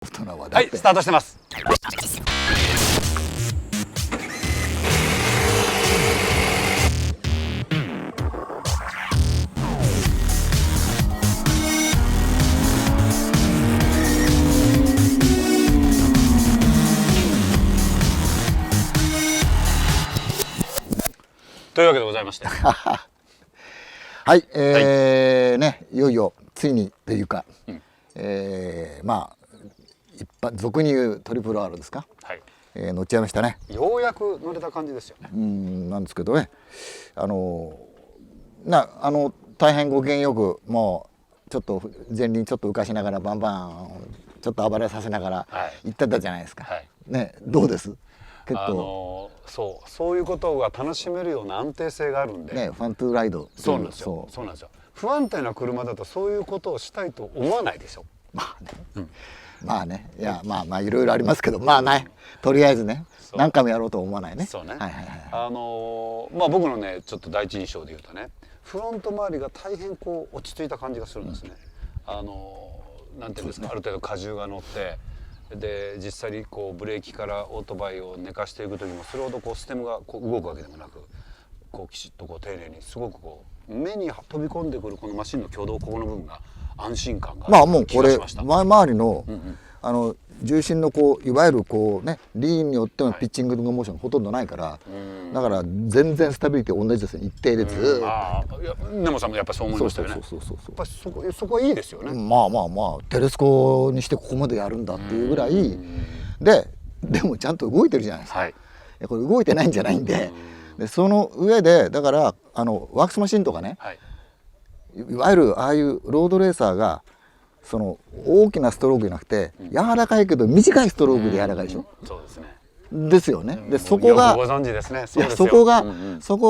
大人ははい、スタートしてます。というわけでございましてはい、ね、いよいよついにというか、まあ一般俗に言うトリプル R ですか、はい、乗っちゃいましたね。ようやく乗れた感じですよね。なんですけどね、大変ご機嫌よく、もうちょっと前輪ちょっと浮かしながらバンバンちょっと暴れさせながら行ってたじゃないですか、ね、どうです？結構そういうことが楽しめるような安定性があるんで、ね、ファントゥーライド。そうなんですよ。そうなんですよ。不安定な車だとそういうことをしたいと思わないでしょ。まあね、いや、まあいろいろありますけど、まあね、とりあえずね、何回もやろうと思わないね。そうね。僕のね、ちょっと第一印象で言うとね、フロント周りが大変こう落ち着いた感じがするんですね。なんていうんですか、ある程度荷重が乗って。で実際にこうブレーキからオートバイを寝かしていく時もそれほどこうステムがこう動くわけでもなく、こうきちっとこう丁寧にすごくこう目に飛び込んでくるこのマシンの挙動、ここの部分が安心感がある気がしました。もうこれ前回りの、重心のこういわゆるこうねリーンによってのピッチングのモーションがほとんどないから、だから全然スタビリティ同じですね、一定でずーっと。いや根本さんもやっぱりそう思いましたよね。やっぱりそこはいいですよね。まあテレスコにしてここまでやるんだっていうぐらいでもちゃんと動いてるじゃないですか。これ動いてないんじゃないんで、その上でだからワークスマシンとかね、いわゆるああいうロードレーサーがその大きなストロークじゃなくて、柔らかいけど短いストロークで柔らかいでしょ。そうですね。ですよね。でそこがご存知ですね。そこ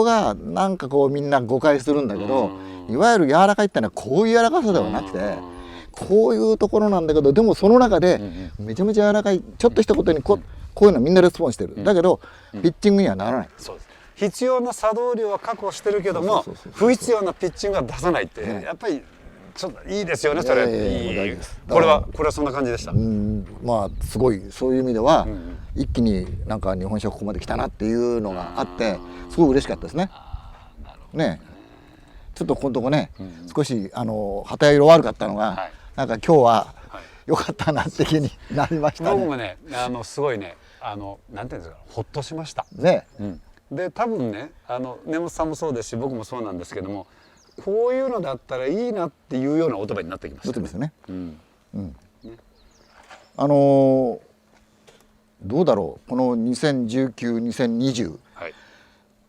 がなんかこうみんな誤解するんだけど、いわゆる柔らかいってのはこういう柔らかさではなくて、こういうところなんだけど、でもその中でめちゃめちゃ柔らかい、ちょっとしたことにこういうのみんなレスポンスしてる。だけどピッチングにはならない。そうです。必要な作動量は確保してるけども、不必要なピッチングは出さないって、やっぱりちょっといいですよね。それこれはそんな感じでした。まあすごいそういう意味では、一気になんか日本車ここまで来たなっていうのがあってすごい嬉しかったですね。ね、ちょっとこのとこね、少し旗色悪かったのが、なんか今日は良かったなって気になりましたね。僕もねすごいねなんていうんですか、ほっとしましたね。で多分ね根本さんもそうですし僕もそうなんですけども、こういうのだったらいいなっていうようなオートバイになってきました。そうですよね。どうだろう、この2019、2020、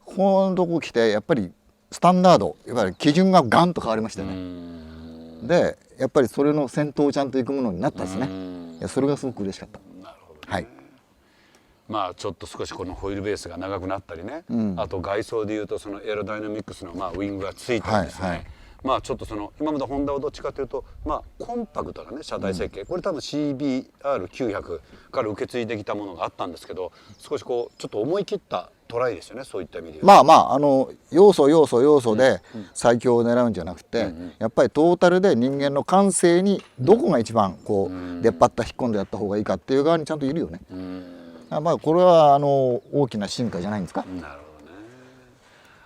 このとこ来てやっぱりスタンダード、いわゆる基準がガンと変わりましたよね。でやっぱりそれの先頭をちゃんと行くものになったんですね。いやそれがすごく嬉しかった。なるほどね。まあちょっと少しこのホイールベースが長くなったりね、あと外装でいうとそのエアロダイナミックスのウィングがついてるんですね。まあちょっとその今までホンダはどっちかというとコンパクトなね車体設計、これ多分 CBR900 から受け継いできたものがあったんですけど、少しこうちょっと思い切ったトライですよね、そういった意味でいうと。要素で最強を狙うんじゃなくて、やっぱりトータルで人間の感性にどこが一番こう出っ張った引っ込んでやった方がいいかっていう側にちゃんといるよね。これは大きな進化じゃないんですか。なるほどね。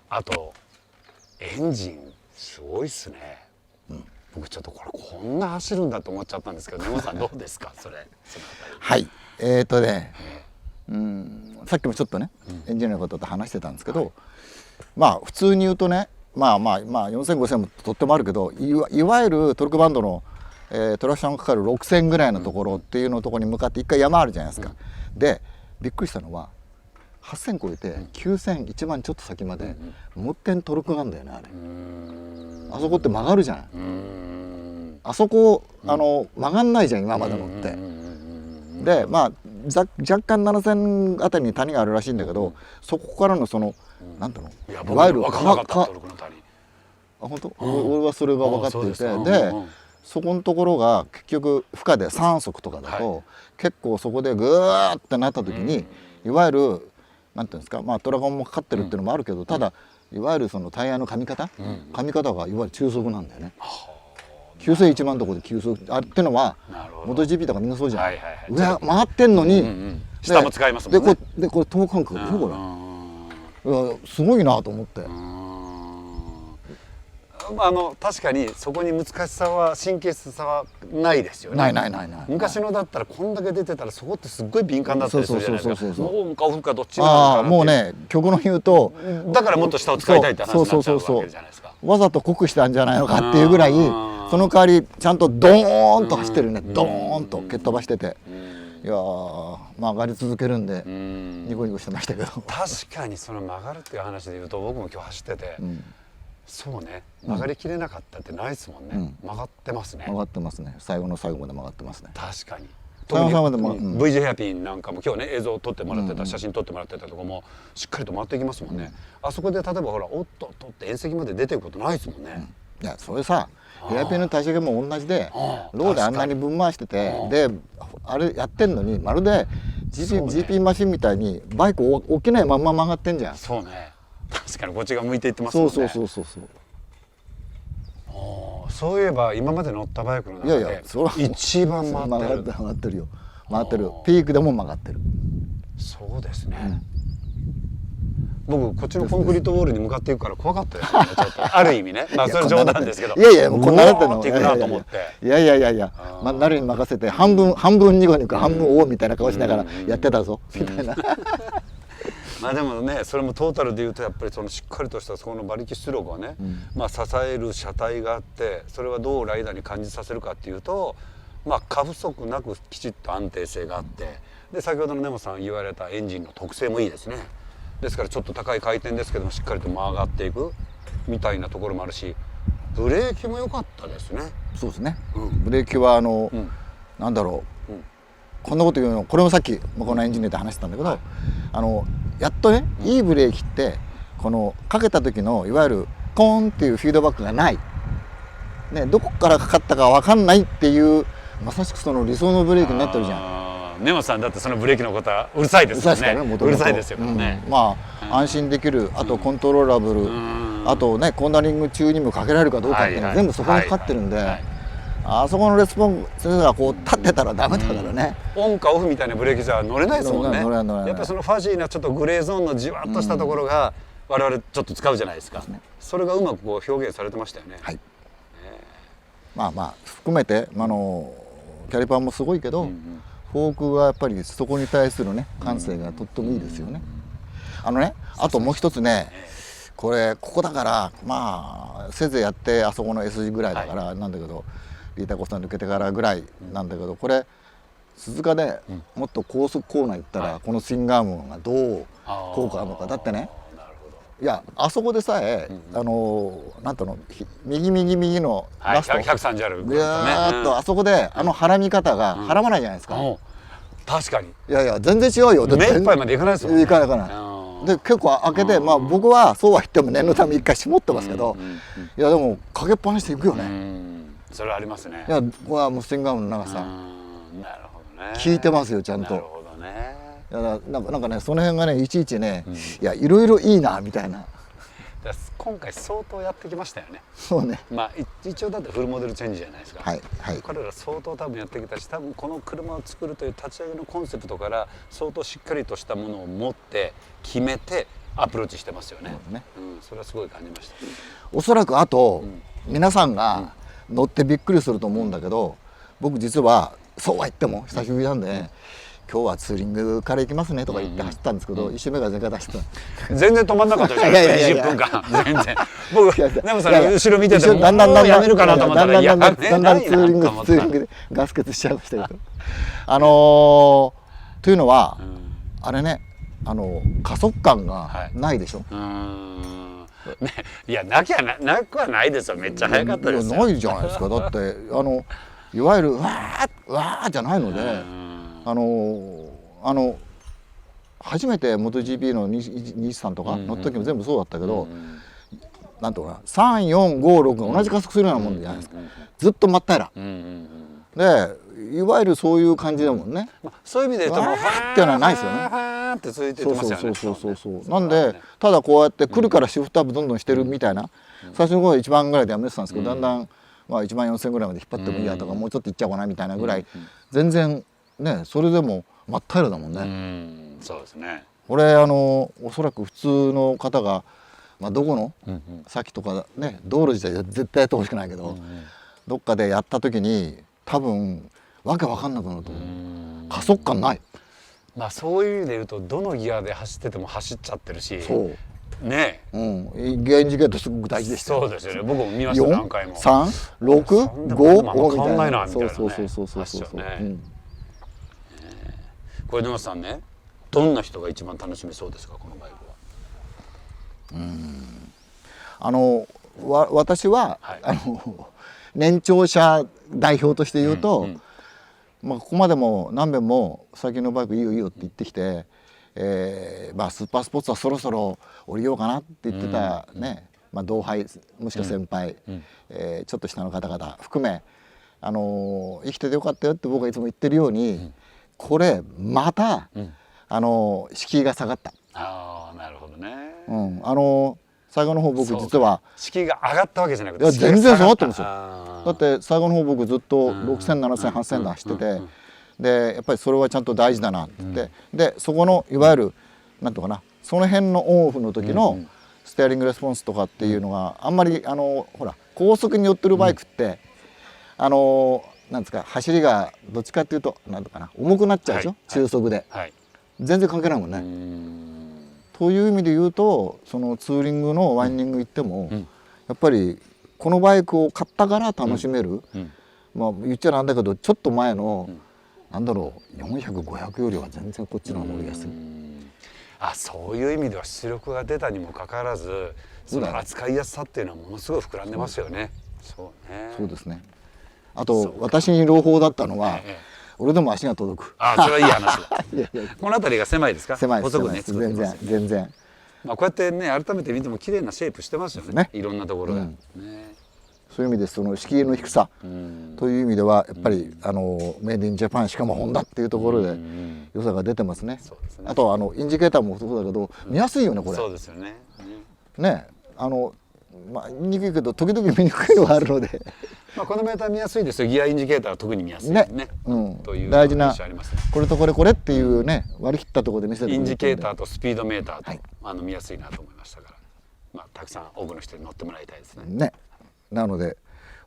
あとエンジンすごいっすね。僕ちょっとこんな走るんだと思っちゃったんですけど、根本さんどうですかそれ。はい、さっきもちょっとね、エンジニアのことと話してたんですけど、普通に言うとね、4000、5000もとってもあるけど、いわゆるトルクバンドの、トラクションがかかる6000ぐらいのところっていうのところに向かって一回山あるじゃないですか。でびっくりしたのは8000超えて9000、1万ちょっと先までもう一点トルクなんだよね、あれ。あそこって曲がるじゃん。あそこ曲がんないじゃん今までのって。で若干7000あたりに谷があるらしいんだけど、そこからのそのなんていうの、いわゆる本当俺はそれが分かっていて、でそこのところが結局負荷で3速とかだと、結構そこでグーってなった時に、いわゆるなんていうんですか、トラゴンもかかってるっていうのもあるけど、ただいわゆるそのタイヤの噛み方がいわゆる中速なんだよね。修正1万とこで急速あってのはなるほど。元 GP とかみんなそうじゃん、はいはいはい。上回ってんのに、うんうん。下も使いますもんね。でこれ等間隔でしょこれ、いやすごいなと思って、確かにそこに難しさは神経質さはないですよね。ない昔のだったらこんだけ出てたらそこってすっごい敏感だったりするじゃないですか。そうもうかオフかどっちなのかなっていう。もうね極論言うとだからもっと下を使いたいって話になっちゃうわけじゃないですか。わざと濃くしたんじゃないのかっていうぐらいその代わりちゃんとドーンと走ってるね、ドーンと蹴っ飛ばしてて、いやー曲がり続けるんでニコニコしてましたけど、確かにその曲がるっていう話で言うと僕も今日走ってて、そうね曲がりきれなかったってないですもんね、曲がってますね。曲がってますね、最後の最後まで曲がってますね。確かに最後の最後までV 字ヘアピンなんかも今日ね映像を撮ってもらってた、写真撮ってもらってたとこもしっかりと回っていきますもんね、あそこで例えばほらおっととって縁石まで出てることないですもんね、いやそれさヘアピンの体重も同じでローであんなにぶん回しててであれやってんのにまるで GP マシンみたいにバイク起きないまんま曲がってんじゃん。そうね確かにこっちが向いていってますもんね。そうそういえば今まで乗ったバイクの中で一番曲がってる。曲がってるよ、曲がってる、ピークでも曲がってる。そうですね、僕こっちのコンクリートウォールに向かっていくから怖かったですよねちょっとある意味ね、まあそれ冗談ですけど、いやもうこんななってんのっていくなと思って、いやなるに任せて半分ニコニコ半分おみたいな顔しながらやってたぞみたいな。まあでもねそれもトータルで言うとやっぱりそのしっかりとしたそこの馬力出力をね、まあ支える車体があってそれはどうライダーに感じさせるかっていうと、まあ過不足なくきちっと安定性があって、で先ほどの根本さん言われたエンジンの特性もいいですね。ですからちょっと高い回転ですけどもしっかりと曲がっていくみたいなところもあるし、ブレーキも良かったですね。そうですね、ブレーキはなんだろう、こんなこと言うのこれもさっきこのエンジニアで話してたんだけど、やっとねいいブレーキってこのかけた時のいわゆるコーンっていうフィードバックがない、ね、どこからかかったか分かんないっていうまさしくその理想のブレーキになってるじゃん。根本さんだってそのブレーキのことはうるさいですよね。うるさいですよね。まあ安心できる、あとコントローラブル、あとねコーナリング中にもかけられるかどうかっていうのは全部そこにかかってるんで、あそこのレスポンスがこう立ってたらダメだからね、オンかオフみたいなブレーキじゃ乗れないですもんね。乗れないやっぱりそのファジーなちょっとグレーゾーンのじわっとしたところが我々ちょっと使うじゃないですか。それがうまくこう表現されてましたよね。はい、まあ含めてキャリパーもすごいけど、フォークがやっぱりそこに対するね感性がとってもいいですよね。あともう一つね、ここだからまあせいぜいやってあそこの S 字ぐらいだからなんだけど、リータコスタ抜けてからぐらいなんだけど、これ鈴鹿でもっと高速コーナー行ったらこのスイングアームがどう効果あるのか。だってね、いやあそこでさえなんとの右のラスト130あるぐーっとあそこで絡み方が絡まないじゃないですか。確かに。いや全然違うよ。目いっぱいまでいかないですもんね。いかないで結構開けて、まあ僕はそうは言っても念のため一回絞ってますけど、いやでもかけっぱなしでいくよね。それはありますね。いやここはもうスイングアームの長さなるほどね。効いてますよちゃんと。なるほどね。いやなんかねその辺がねいちいちね、いやいろいろいいなみたいな。今回相当やってきましたよね。そうね。まあ一応だってフルモデルチェンジじゃないですか。はい。彼ら相当多分やってきたし、多分この車を作るという立ち上げのコンセプトから相当しっかりとしたものを持って決めてアプローチしてますよね。それはすごい感じました。おそらくあと、皆さんが乗ってびっくりすると思うんだけど、僕実はそうは言っても久しぶりなんで。今日はツーリングから行きますねとか言って走ったんですけど、一周目から全開出してた。全然止まんなかったじゃないですか。20分間全然。僕でもさ後ろ見ててもだんだんやめるかなと思ったらだんだんツーリングでガス欠しちゃいましたけど。というのはあれね加速感がないでしょ。いやなくはないですよ。めっちゃ速かったですよ。ないじゃないですか。だっていわゆるわーじゃないので。初めて MotoGP の213とか乗った時も全部そうだったけど、なんとかな3456が同じ加速するようなもんじゃないですか。ずっと真っ平らで、いわゆるそういう感じだもんね。そういう意味で言うともうファーっていうのはないですよね。ファーって続いてますよね。そうなんでただこうやって来るからシフトアップどんどんしてるみたいな、最初の頃1番ぐらいでやめてたんですけど、だんだんまあ、1万4000ぐらいまで引っ張ってもいいやとか、もうちょっといっちゃおうかなみたいなぐらい、全然ねそれでも真っ平らだもんね。そうですね。これおそらく普通の方が、まあ、どこの先とかね道路自体絶対やってほしくないけど、どっかでやった時に多分わけわかんなくなると思う。加速感ない。まあそういう意味で言うとどのギアで走ってても走っちゃってるし。そうねえ、ギアインジケーターすごく大事でしたよ。そうですよね。僕も見ました何回も。4、3、6、5みたいな。そうそうそうそうそうそう。これ沼さんね、どんな人が一番楽しめそうですか、このバイクは。私は、年長者代表として言うと、まあここまでも何遍も最近のバイクいいよいいよって言ってきて、まあスーパースポーツはそろそろ降りようかなって言ってたね、まあ同輩もしくは先輩、ちょっと下の方々含め、生きててよかったよって僕がいつも言ってるように、これまた、敷居が下がった。ああ、なるほどね。最後の方僕実は敷居が上がったわけじゃなくて、いや全然下がってるんですよ。だって最後の方僕ずっと6000、7000、8000で走ってて、でやっぱりそれはちゃんと大事だなって言って、でそこのいわゆるなんとかな、その辺のオンオフの時のステアリングレスポンスとかっていうのがあんまりほら高速に寄ってるバイクってなんですか、走りがどっちかっていうとなんとかな重くなっちゃうでしょ、中速で、全然関係ないもんね。という意味で言うと、そのツーリングのワインディング行っても、やっぱりこのバイクを買ったから楽しめる、まあ言っちゃなんだけどちょっと前の、なんだろう400、500よりは全然こっちの方が乗りやすい。そういう意味では出力が出たにもかかわらず、その扱いやすさっていうのはものすごい膨らんでますよね。そうね。そうですね。あと私に朗報だったのは、俺でも足が届く。それはいい話だ。この辺りが狭いですか？狭いです。細くね、作ってます。全然。まあこうやってね改めて見ても綺麗なシェイプしてますよね。いろんなところが。そういう意味でその敷居の低さという意味ではやっぱりメイドインジャパンしかもホンダっていうところで良さが出てますね。あとインジケーターもそうだけど見やすいよねこれ。そうですよね。ね、まあ言いにくいけど時々見にくいのがあるので。まあこのメーター見やすいですよ。ギアインジケーターは特に見やすいね。大事なこれとこれこれっていうね、割り切ったところで見せてくれる。インジケーターとスピードメーターと見やすいなと思いましたから、まあたくさん多くの人に乗ってもらいたいですね。なので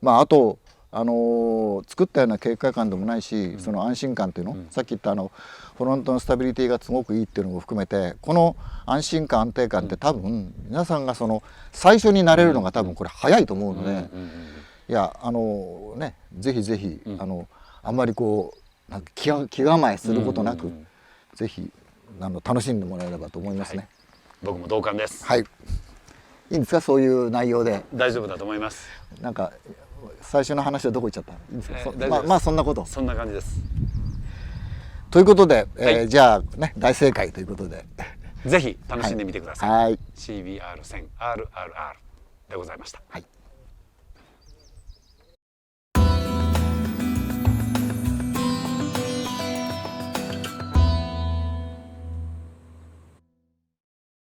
まああと作ったような警戒感でもないし、その安心感っていうの、さっき言ったフロントのスタビリティがすごくいいっていうのも含めて、この安心感安定感って多分皆さんがその最初になれるのが多分これ早いと思うので、いやね、ぜひぜひあんまりこうなんか気構えすることなく、ぜひ楽しんでもらえればと思いますね。僕も同感です。はい。いいんですか、そういう内容で。大丈夫だと思います。なんか最初の話はどこ行っちゃった？いいんですか。まあそんなこと。そんな感じです。ということで、じゃあね大正解ということで。ぜひ楽しんでみてください。はい。CBR1000RRR でございました。はい。